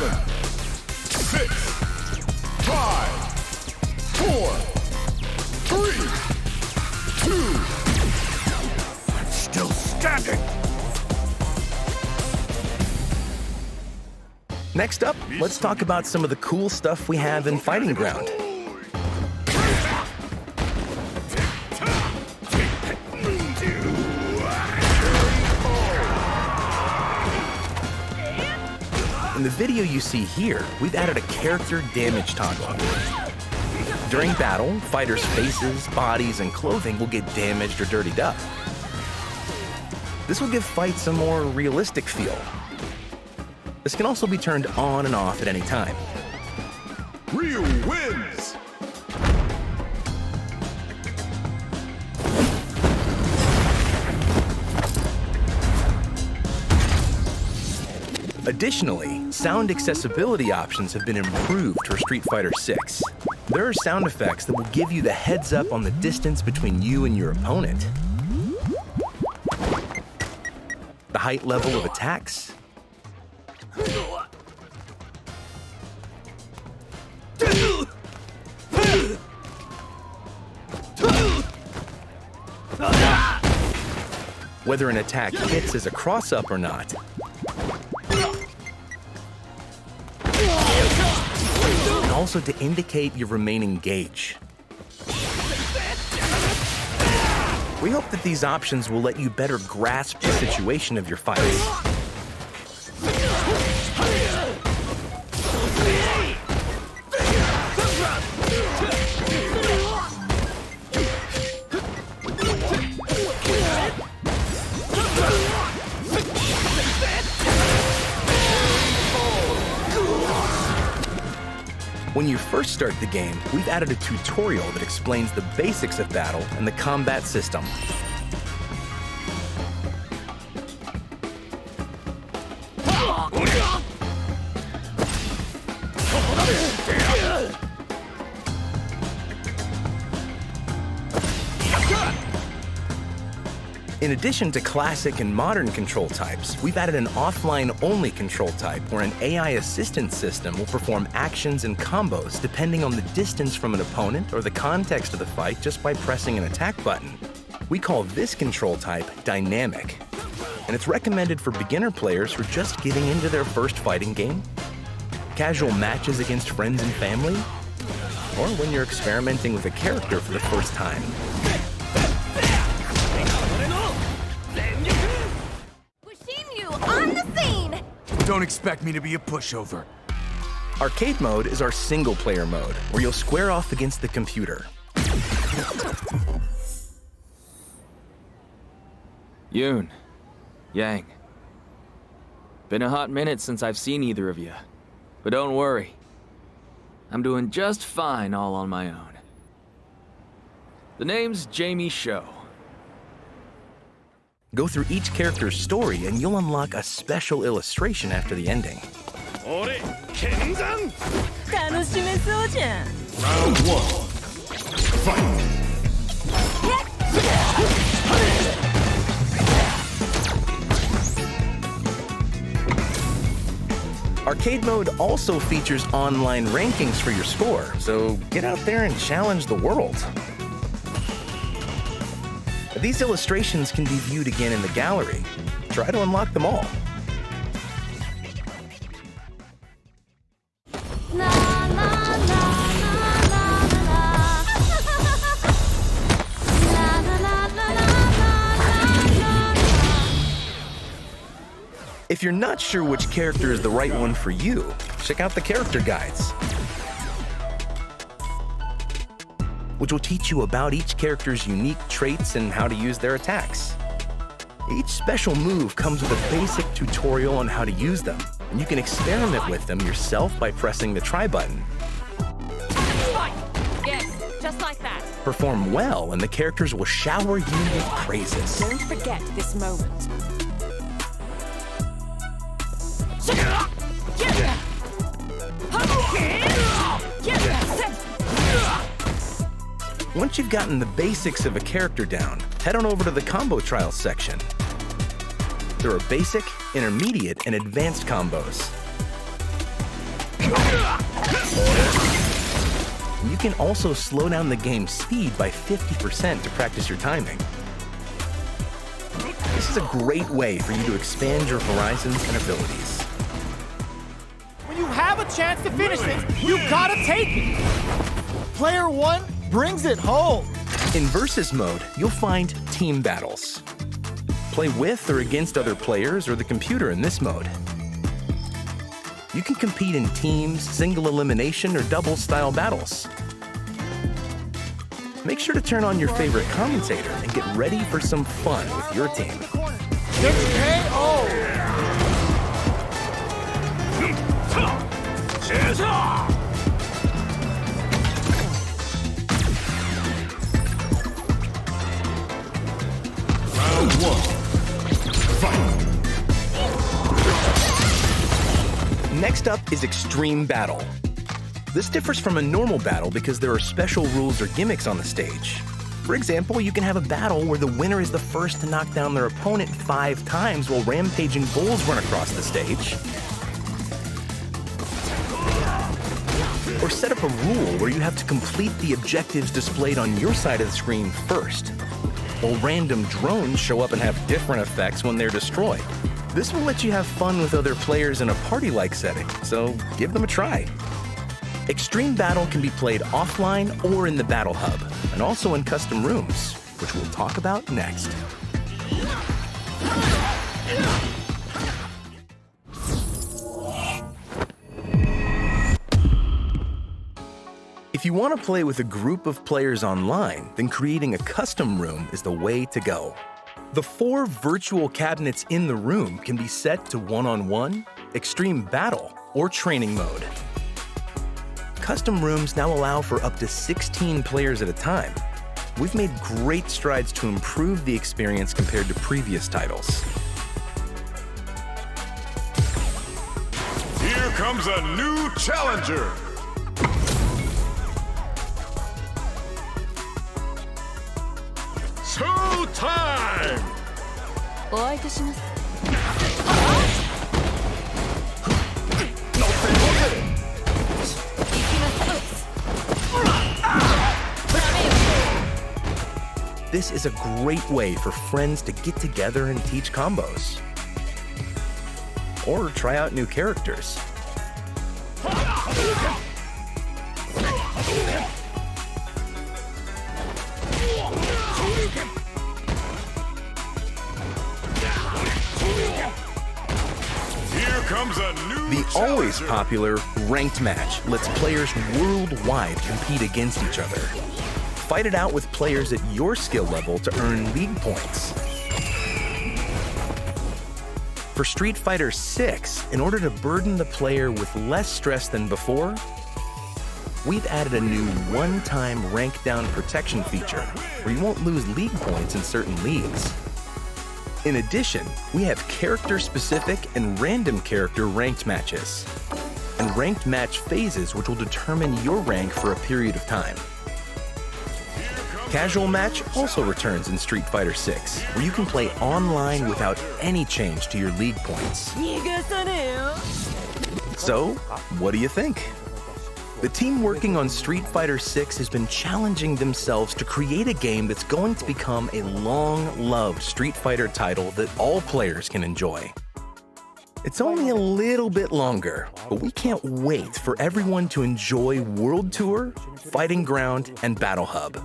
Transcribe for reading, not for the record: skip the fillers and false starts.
7, 6, 5, 4, 3, 2. I'm still standing. Next up, let's talk about some of the cool stuff we have in Fighting Ground. In the video you see here, we've added a character damage toggle. During battle, fighters' faces, bodies, and clothing will get damaged or dirtied up. This will give fights a more realistic feel. This can also be turned on and off at any time. Ryu wins! Additionally, sound accessibility options have been improved for Street Fighter VI. There are sound effects that will give you the heads up on the distance between you and your opponent, the height level of attacks, whether an attack hits as a cross-up or not, and also to indicate your remaining gauge. We hope that these options will let you better grasp the situation of your fights. When you first start the game, we've added a tutorial that explains the basics of battle and the combat system. In addition to classic and modern control types, we've added an offline-only control type where an AI assistance system will perform actions and combos depending on the distance from an opponent or the context of the fight just by pressing an attack button. We call this control type Dynamic, and it's recommended for beginner players who are just getting into their first fighting game, casual matches against friends and family, or when you're experimenting with a character for the first time. Don't expect me to be a pushover. Arcade mode is our single-player mode, where you'll square off against the computer. Yoon, Yang. Been a hot minute since I've seen either of you. But don't worry. I'm doing just fine all on my own. The name's Jamie Sho. Go through each character's story and you'll unlock a special illustration after the ending. Round 1. Fight! Arcade mode also features online rankings for your score, so get out there and challenge the world. These illustrations can be viewed again in the gallery. Try to unlock them all. If you're not sure which character is the right one for you, check out the character guides, which will teach you about each character's unique traits and how to use their attacks. Each special move comes with a basic tutorial on how to use them, and you can experiment with them yourself by pressing the try button. Yes, just like that. Perform well, and the characters will shower you with praises. Don't forget this moment. Once you've gotten the basics of a character down, head on over to the combo trials section. There are basic, intermediate, and advanced combos. You can also slow down the game's speed by 50% to practice your timing. This is a great way for you to expand your horizons and abilities. When you have a chance to finish it, you gotta take it. Player one brings it home. In Versus mode, you'll find team battles. Play with or against other players or the computer in this mode. You can compete in teams, single elimination, or double-style battles. Make sure to turn on your favorite commentator and get ready for some fun with your team. It's KO. Round one. Fight. Next up is Extreme Battle. This differs from a normal battle because there are special rules or gimmicks on the stage. For example, you can have a battle where the winner is the first to knock down their opponent 5 times while rampaging bulls run across the stage. Or set up a rule where you have to complete the objectives displayed on your side of the screen first, while random drones show up and have different effects when they're destroyed. This will let you have fun with other players in a party-like setting, so give them a try. Extreme Battle can be played offline or in the Battle Hub, and also in custom rooms, which we'll talk about next. If you want to play with a group of players online, then creating a custom room is the way to go. The 4 virtual cabinets in the room can be set to one-on-one, extreme battle, or training mode. Custom rooms now allow for up to 16 players at a time. We've made great strides to improve the experience compared to previous titles. Here comes a new challenger. Showtime! お相手します。 This is a great way for friends to get together and teach combos. Or try out new characters. Here comes a new The always challenger. popular ranked match lets players worldwide compete against each other. Fight it out with players at your skill level to earn league points. For Street Fighter 6, in order to burden the player with less stress than before, we've added a new one-time rank down protection feature where you won't lose league points in certain leagues. In addition, we have character-specific and random character ranked matches, and ranked match phases which will determine your rank for a period of time. Casual Match also returns in Street Fighter 6, where you can play online without any change to your league points. So, what do you think? The team working on Street Fighter 6 has been challenging themselves to create a game that's going to become a long-loved Street Fighter title that all players can enjoy. It's only a little bit longer, but we can't wait for everyone to enjoy World Tour, Fighting Ground, and Battle Hub.